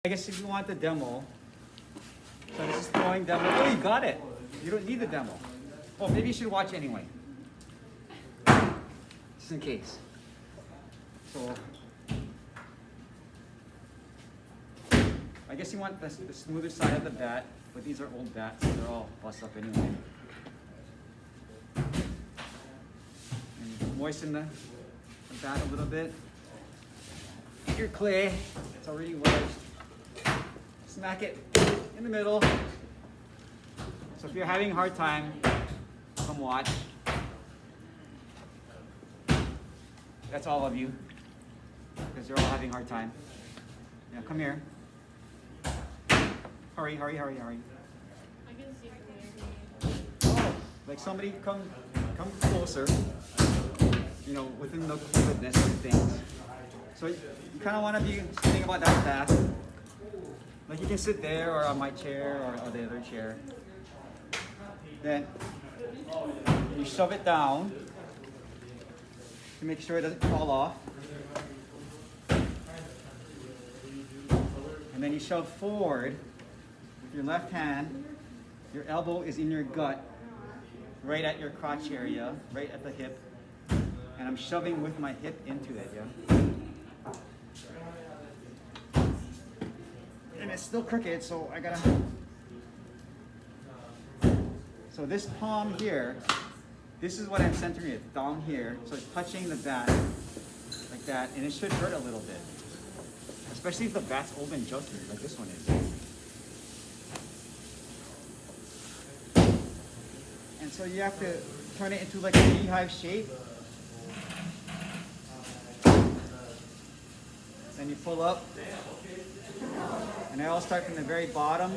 I guess if you want the demo, so this is throwing demo. Oh, you got it. You don't need the demo. Oh, maybe you should watch anyway, just in case. So, I guess you want the smoother side of the bat, but these are old bats, so they're all bust up anyway. And moisten the bat a little bit. Get your clay, it's already wedged. Smack it in the middle. So if you're having a hard time, come watch. That's all of you, because you're all having a hard time. Yeah, come here. Hurry, hurry, hurry, hurry. I can see from Oh, like somebody come closer. You know, within the goodness of things. So you kind of want to be sitting about that fast. Like you can sit there or on my chair or the other chair. Then you shove it down to make sure it doesn't fall off. And then you shove forward with your left hand. Your elbow is in your gut, right at your crotch area, right at the hip. And I'm shoving with my hip into it, yeah? And it's still crooked, so I gotta... So this palm here, this is what I'm centering it, down here. So it's touching the bat, like that, and it should hurt a little bit. Especially if the bat's old and junky, like this one is. And so you have to turn it into like a beehive shape. Then you pull up. And I all start from the very bottom,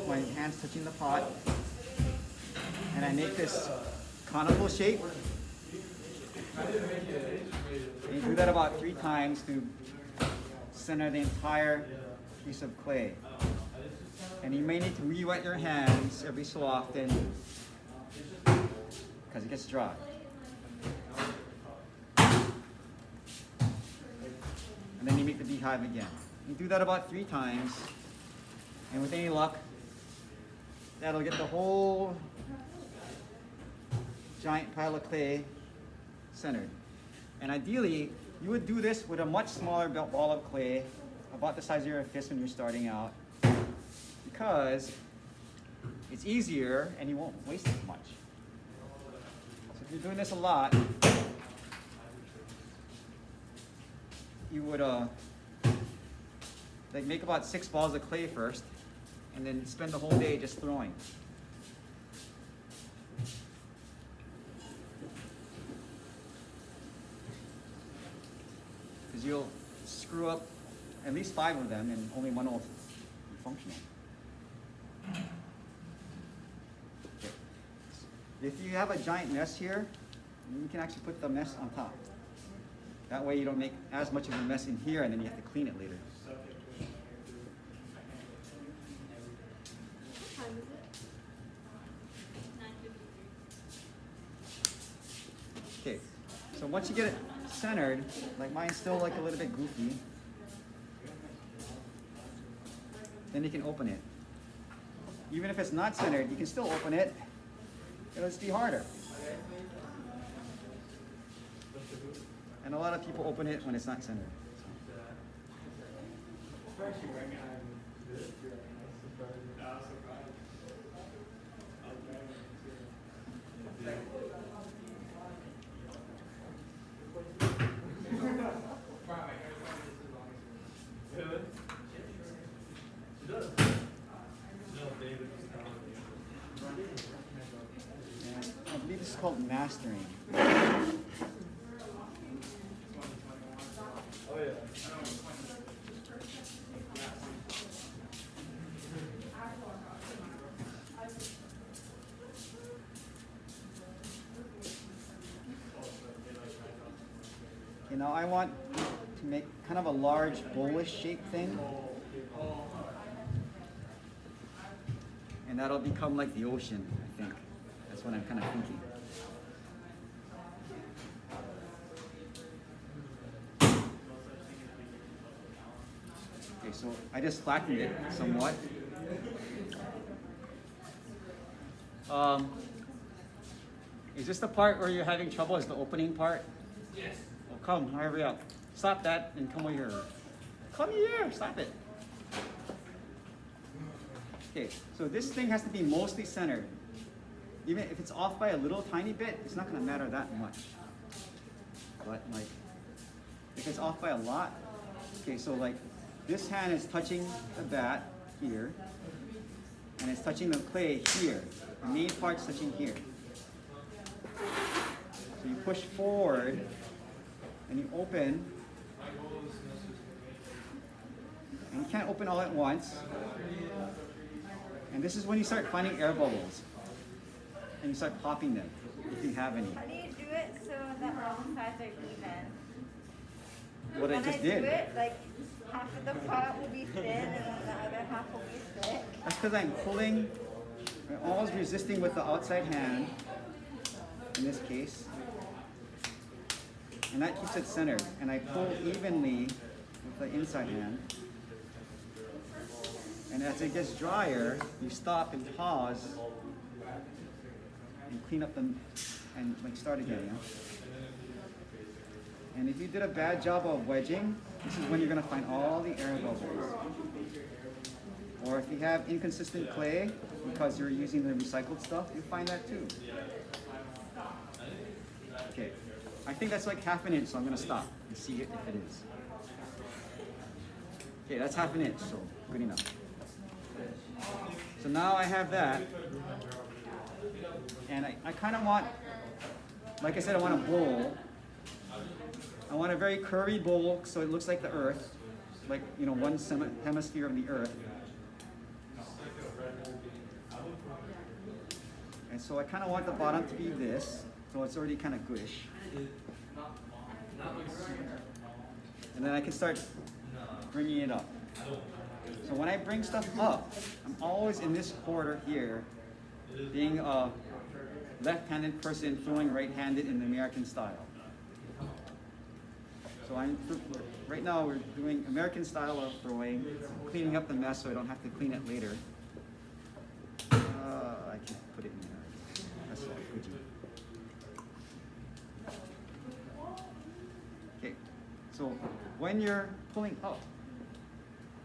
my hands touching the pot. And I make this conical shape. And you do that about 3 times to center the entire piece of clay. And you may need to re-wet your hands every so often because it gets dry. And then you make the beehive again. You do that about 3 times, and with any luck, that'll get the whole giant pile of clay centered. And ideally, you would do this with a much smaller ball of clay, about the size of your fist when you're starting out, because it's easier and you won't waste as much. So if you're doing this a lot, you would like make about 6 balls of clay first, and then spend the whole day just throwing. Because you'll screw up at least 5 of them, and only one will be functional. Okay. If you have a giant mess here, you can actually put the mess on top. That way you don't make as much of a mess in here, and then you have to clean it later. What time is it? 9:53. Okay, so once you get it centered, like mine's still like a little bit goofy, then you can open it. Even if it's not centered, you can still open it. It'll just be harder. And a lot of people open it when it's not centered. And I believe this is called mastering. You know, I want to make kind of a large bowl-ish shaped thing. And that'll become like the ocean, I think. That's what I'm kind of thinking. So I just flattened it somewhat. Is this the part where you're having trouble? Is the opening part? Yes. Oh, come, hurry up. Stop that and come over here. Come here, stop it. Okay, so this thing has to be mostly centered. Even if it's off by a little tiny bit, it's not gonna matter that much. But like, if it's off by a lot, okay, so like this hand is touching the bat here, and it's touching the clay here. The main part's touching here. So you push forward, and you open, and you can't open all at once. And this is when you start finding air bubbles, and you start popping them, if you have any. How do you do it so that all sides are even? What I When just I did. do it, like half of the pot will be thin and then the other half will be thick. That's because I'm pulling, I'm always resisting with the outside hand, in this case. And that keeps it centered. And I pull evenly with the inside hand. And as it gets drier, you stop and pause and clean up and like start again, you know? And if you did a bad job of wedging, this is when you're gonna find all the air bubbles. Or if you have inconsistent clay because you're using the recycled stuff, you find that too. Okay, I think that's like half an inch, so I'm gonna stop and see if it is. Okay, that's half an inch, so good enough. So now I have that, and I kind of want, like I said, I want a bowl. I want a very curvy bowl so it looks like the earth, like, you know, one hemisphere of the earth. And so I kind of want the bottom to be this, so it's already kind of goodish. And then I can start bringing it up. So when I bring stuff up, I'm always in this quarter here, being a left-handed person throwing right-handed in the American style. So right now we're doing American style of throwing, cleaning up the mess so I don't have to clean it later. I can put it in there. That's all, Fuji. Okay, so when you're pulling up,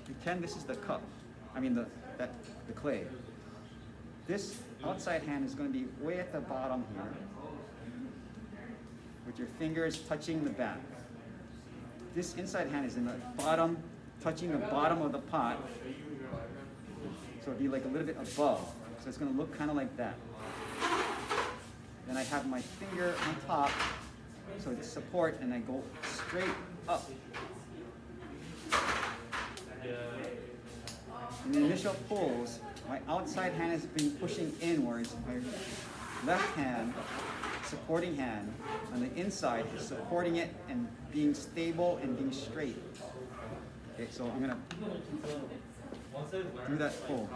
pretend this is the cup. I mean the clay. This outside hand is going to be way at the bottom here, with your fingers touching the back. This inside hand is in the bottom, touching the bottom of the pot. So it'd be like a little bit above. So it's going to look kind of like that. Then I have my finger on top, so it's support, and I go straight up. In the initial pulls, my outside hand has been pushing inwards. My left hand, supporting hand, on the inside is supporting it and being stable and being straight. Okay, so I'm gonna do that pull.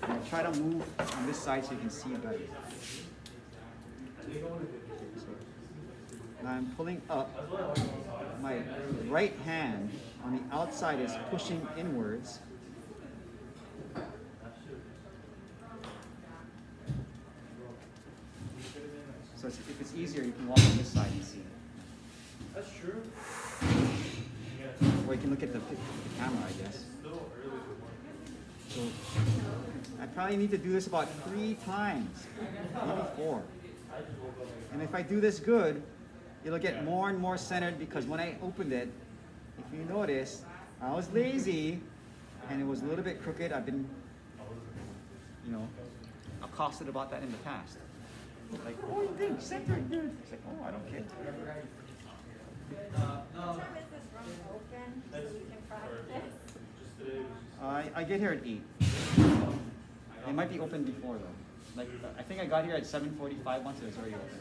I'm gonna try to move on this side so you can see better. So now I'm pulling up. My right hand on the outside is pushing inwards. So if it's easier, you can walk on this side and see it. That's true. Or you can look at the camera, I guess. So I probably need to do this about 3 times, maybe 4. And if I do this good, it'll get more and more centered, because when I opened it, if you notice, I was lazy and it was a little bit crooked. I've been, you know, accosted about that in the past. Like, oh, you didn't center it good. It's like, oh, I don't care. What time is this room open so you can practice? I get here at 8. It might be open before though. Like, I think I got here at 7:45 once it was already open.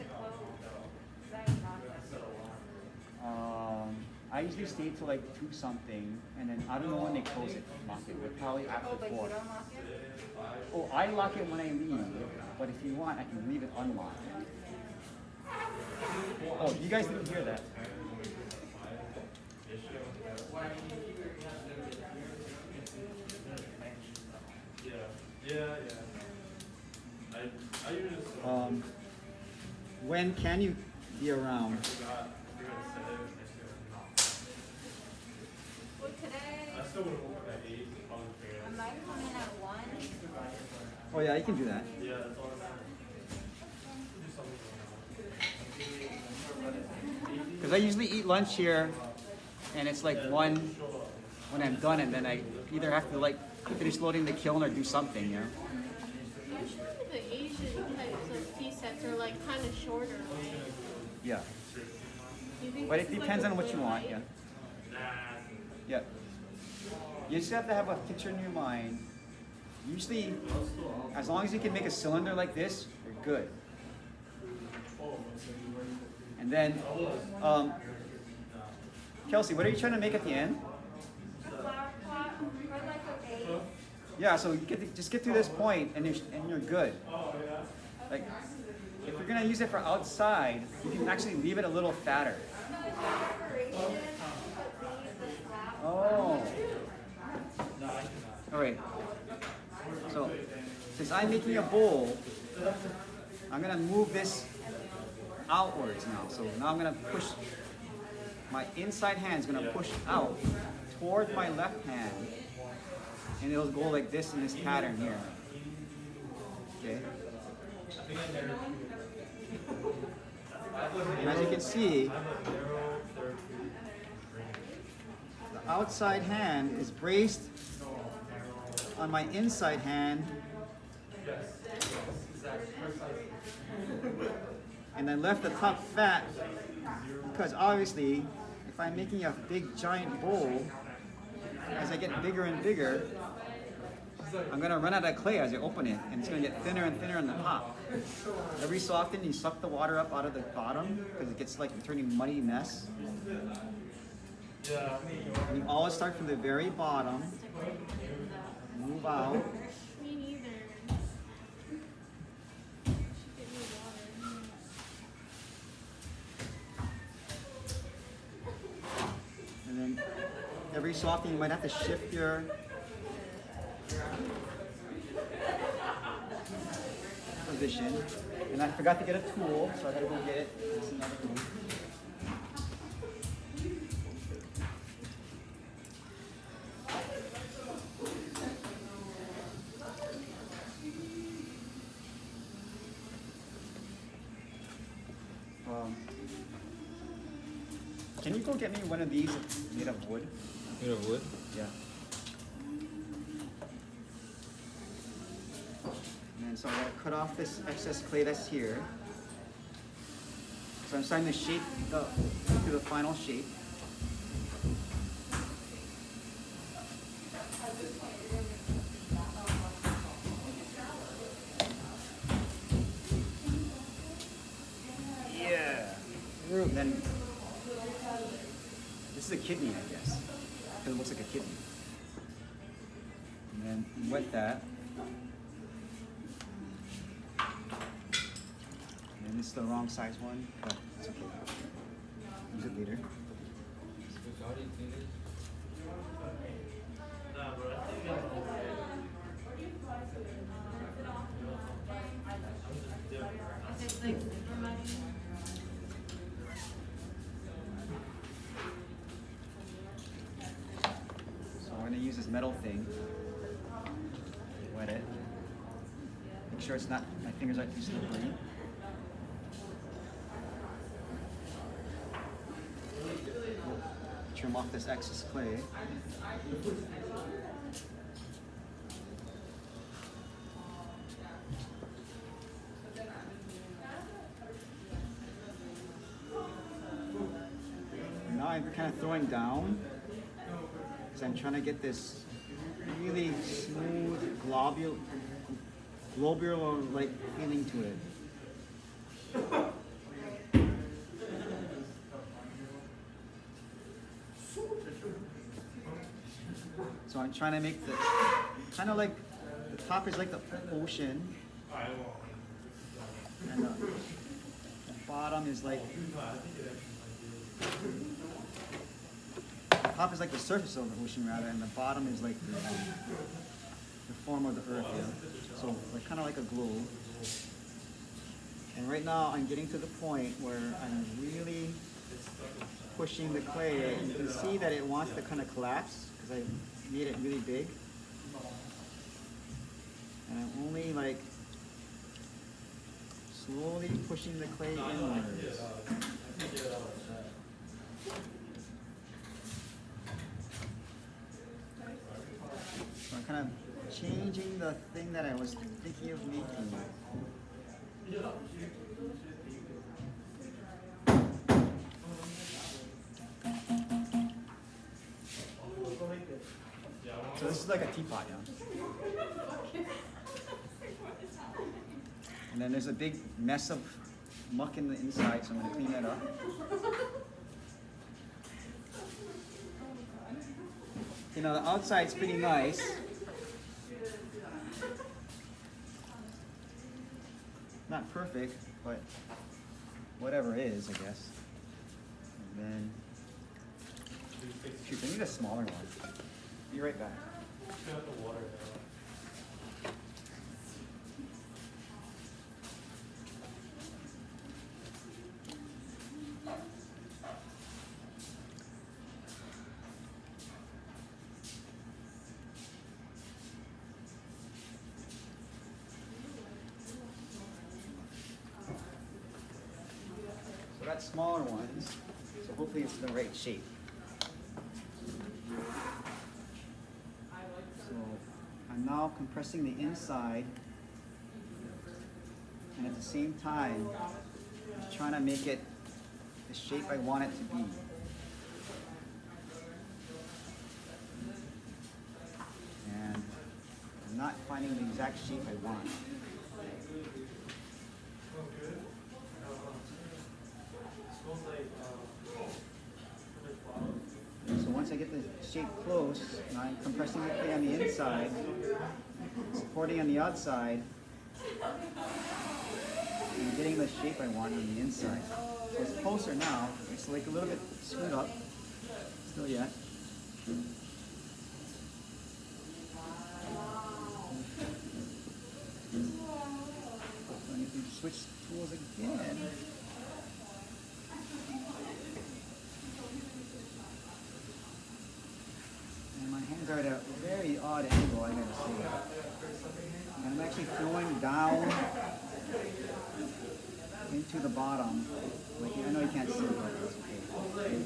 I usually stay till like 2 something, and then I don't know when they close it, lock it, but probably after Oh, but 4. you don't lock it? Oh, I lock it when I leave, but if you want, I can leave it unlocked. Oh, you guys didn't hear that. when can you be around? Well, today, I still would have woke up at 8. Probably I fair. might come in at 1. Oh yeah, you can do that. Yeah, that's all that matters. Because I usually eat lunch here, and it's like 1 when I'm done, and then I either have to like finish loading the kiln or do something, you know? Usually the Asian types of tea sets are like kind of shorter, right? Yeah. Do you think But this it is, depends like, on what you really want, light? yeah. Yeah. You just have to have a picture in your mind. Usually, as long as you can make a cylinder like this, you're good. And then, Kelsey, what are you trying to make at the end? A flower pot or like a vase. Yeah, so you just get to this point and you're good. Like, if you're gonna use it for outside, you can actually leave it a little fatter. Decoration, but leave the flowers. Oh. All right. So, since I'm making a bowl, I'm gonna move this outwards now. So now I'm gonna push, my inside hand's gonna push out toward my left hand, and it'll go like this in this pattern here. Okay. And as you can see, the outside hand is braced on my inside hand, and I left the top fat because obviously if I'm making a big giant bowl, as I get bigger and bigger, I'm gonna run out of clay as I open it, and it's gonna get thinner and thinner on the top. Every so often you suck the water up out of the bottom because it gets like a turning muddy mess. And you always start from the very bottom, move out. Me neither. Should get me water. And then every so often you might have to shift your position. And I forgot to get a tool, so I gotta go get it. That's another tool. Can you go get me one of these made of wood? Made of wood? Yeah. And then so I gotta cut off this excess clay that's here. So I'm starting to shape to the final shape. Yeah. And then this is a kidney, I guess, because it looks like a kidney. And then you wet that. And this is the wrong size one, but it's okay. Use it later. How do you clean it? Nah, bro, I think that's okay. Is it like super muddy? So we're gonna use this metal thing. Wet it. Make sure it's not, my fingers aren't too slippery. Trim off this excess clay. And now I'm kind of throwing down because I'm trying to get this really smooth globular-like feeling to it. So I'm trying to make the, kind of like, the top is like the ocean, and the bottom is like, the top is like the surface of the ocean rather, and the bottom is like the form of the earth, yeah? So like kind of like a globe. And right now I'm getting to the point where I'm really pushing the clay. And you can see that it wants to kind of collapse because I made it really big. And I'm only like slowly pushing the clay inwards. So I'm kind of changing the thing that I was thinking of making. So this is like a teapot, yeah? And then there's a big mess of muck in the inside, so I'm gonna clean that up. You know, the outside's pretty nice. Not perfect, but whatever it is, I guess. And then, shoot, I need a smaller one. Be right back. Got the water there. So I got smaller ones, so hopefully it's the right shape. So I'm now compressing the inside, and at the same time, trying to make it the shape I want it to be. And I'm not finding the exact shape I want. So once I get the shape close, now I'm compressing the clay on the inside, supporting on the outside, and getting the shape I want on the inside. So it's closer now. It's like a little bit screwed up, still yet. So I need to switch tools again. And my hands are at a very odd angle, I gotta say. And I'm actually throwing down into the bottom. Like, I know you can't see it, but it's okay.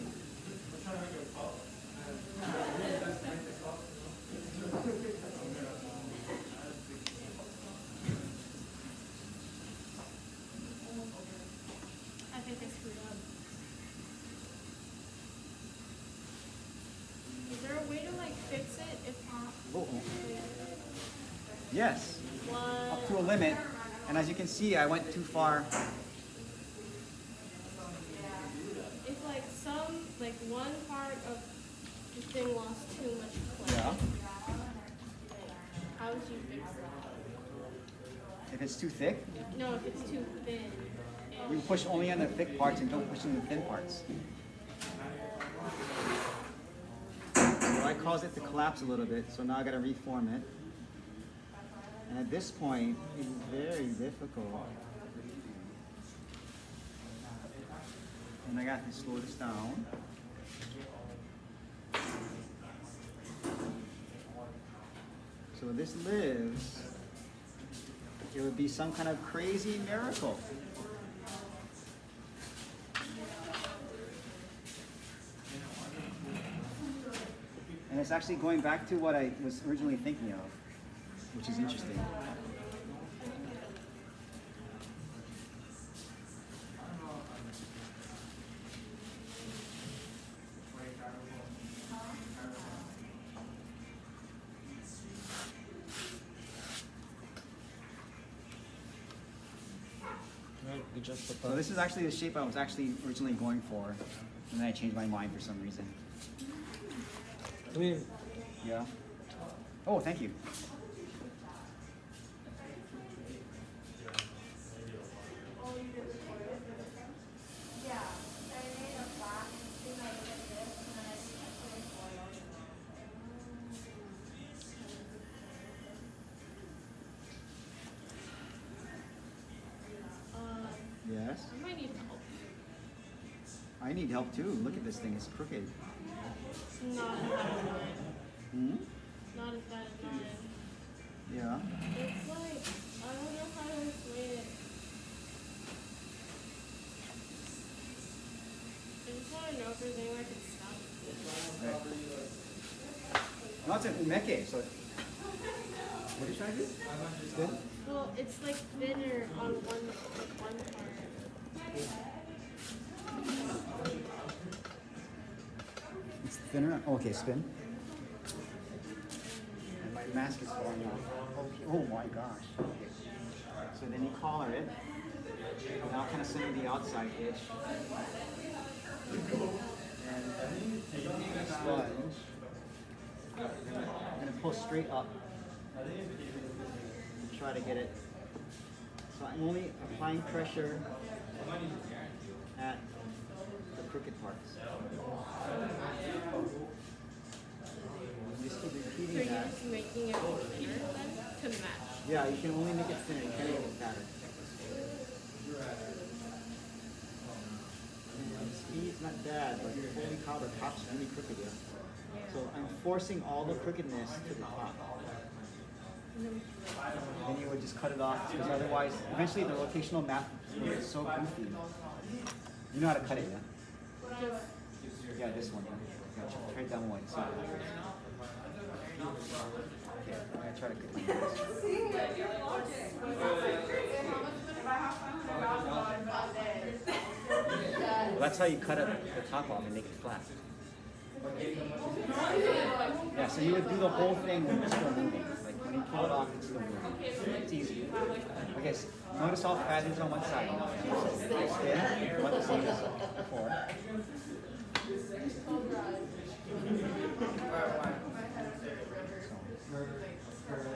I think I screwed up. Is there a way to like fix it if not? Uh-oh. Yes, What? up to a limit. And as you can see, I went too far. If like one part of the thing lost too much clay. Yeah. How would you fix that? If it's too thick, No, if it's too thin. you push only on the thick parts and don't push on the thin parts. So I caused it to collapse a little bit, so now I gotta reform it. And at this point, it's very difficult. And I got to slow this down. So this lives, it would be some kind of crazy miracle. And it's actually going back to what I was originally thinking of, which is interesting. Adjust the So this is actually the shape I was actually originally going for, and then I changed my mind for some reason. I mean, Yeah. Oh, thank you. I need help too. Look at this thing, it's crooked. It's not as bad as mine. Hmm? Not as bad as mine. Yeah. It's like, I don't know how to explain it. I just want to know if there's anywhere I can stop it. Right. No, it's an umeke, so. What are you trying to do? Spin? Well, it's like thinner on one part. It's thinner. Oh, okay, spin. And my mask is falling off. Okay. Oh my gosh. Okay. So then you collar it. Now kind of center the outside edge. And sponge. I'm gonna pull straight up. And try to get it. So I'm only applying pressure at the crooked parts. Just keep So repeating you're that. just making it thinner then to match. Yeah, you can only make it thinner, you can't make it fatter. The speed's not bad, but holy cow, the top's really crooked here. So I'm forcing all the crookedness to the top. Then you would just cut it off, because otherwise, eventually the rotational map will get so goofy. You know how to cut it, yeah? Just Yeah, this one. Yeah, try it down one. So. Okay, I'm gonna try to cut this. Well, that's how you cut it, the top off and make it flat. Yeah, so you would do the whole thing when you're still moving. Like when you pull it off, it's still moving. It's easy. Okay, so notice how fat it is on one side. Spin, what the same as before.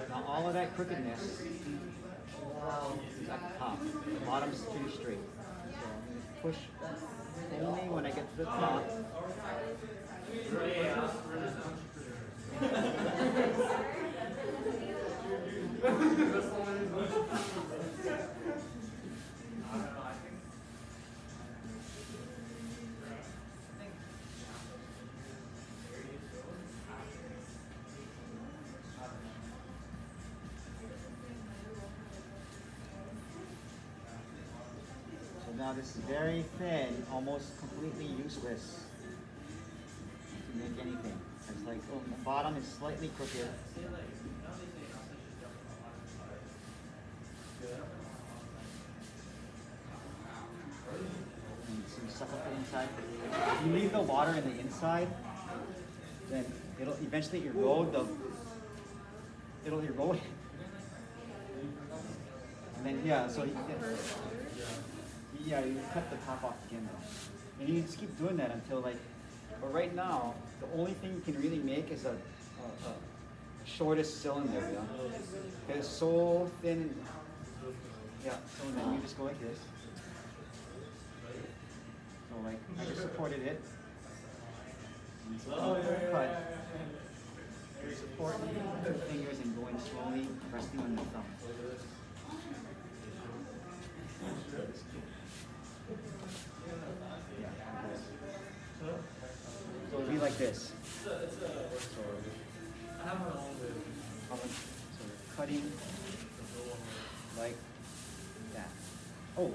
Now all of that crookedness is at the top. The bottom's pretty straight. So I'm going to push only when I get to the top. So now this is very thin, almost completely useless to make anything. It's like, oh, the bottom is slightly crooked. And so you suck up the inside. If you leave the water in the inside, then it'll eventually erode it'll erode. And then yeah, so you cut the top off again though. And you just keep doing that until like, but right now, the only thing you can really make is a shortest cylinder, you know? It's so thin. Yeah, so then you just go like this. So like, I just supported it. And so don't cut. You support the fingers and going slowly, resting on your thumb. Yeah, like this. So it'll be like this. So we're cutting like that. Oh.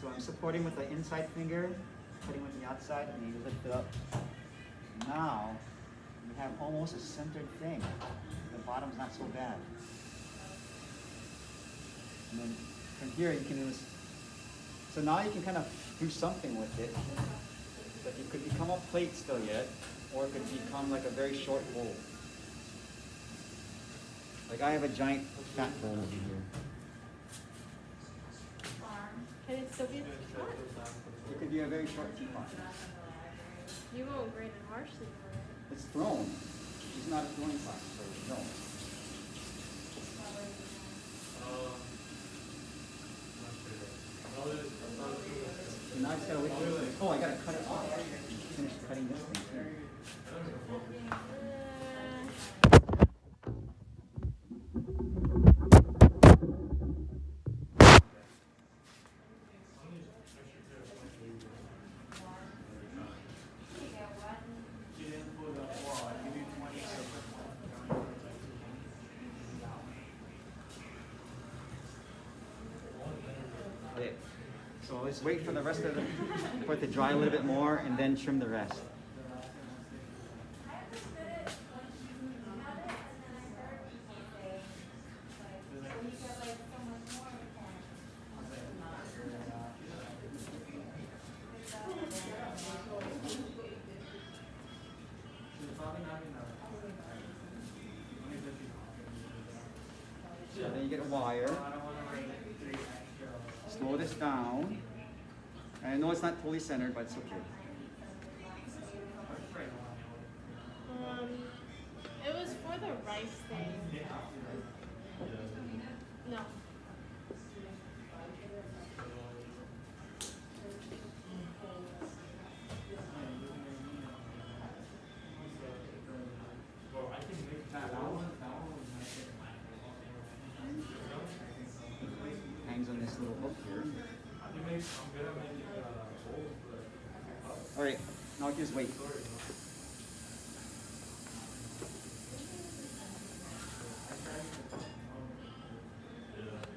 So I'm supporting with the inside finger, cutting with the outside, and you lift it up. Now we have almost a centered thing. The bottom's not so bad. And then from here you can use, so now you can kind of do something with it. But it could become a plate still yet, or it could become like a very short bowl. Like I have a giant fat bowl over here. Can it still be a teapot? It could be a very short teapot. You won't grade it harshly for it. It's thrown. It's not a throwing pot, so no. So now I just gotta wait for it. Oh, I gotta cut it off. Finish cutting this thing too. So let's wait for the rest of for it to dry a little bit more and then trim the rest. So then you get a wire. Slow this down. And I know it's not fully centered, but it's okay. It was for the rice thing. No. Hangs on this little hook here. Alright, now just wait.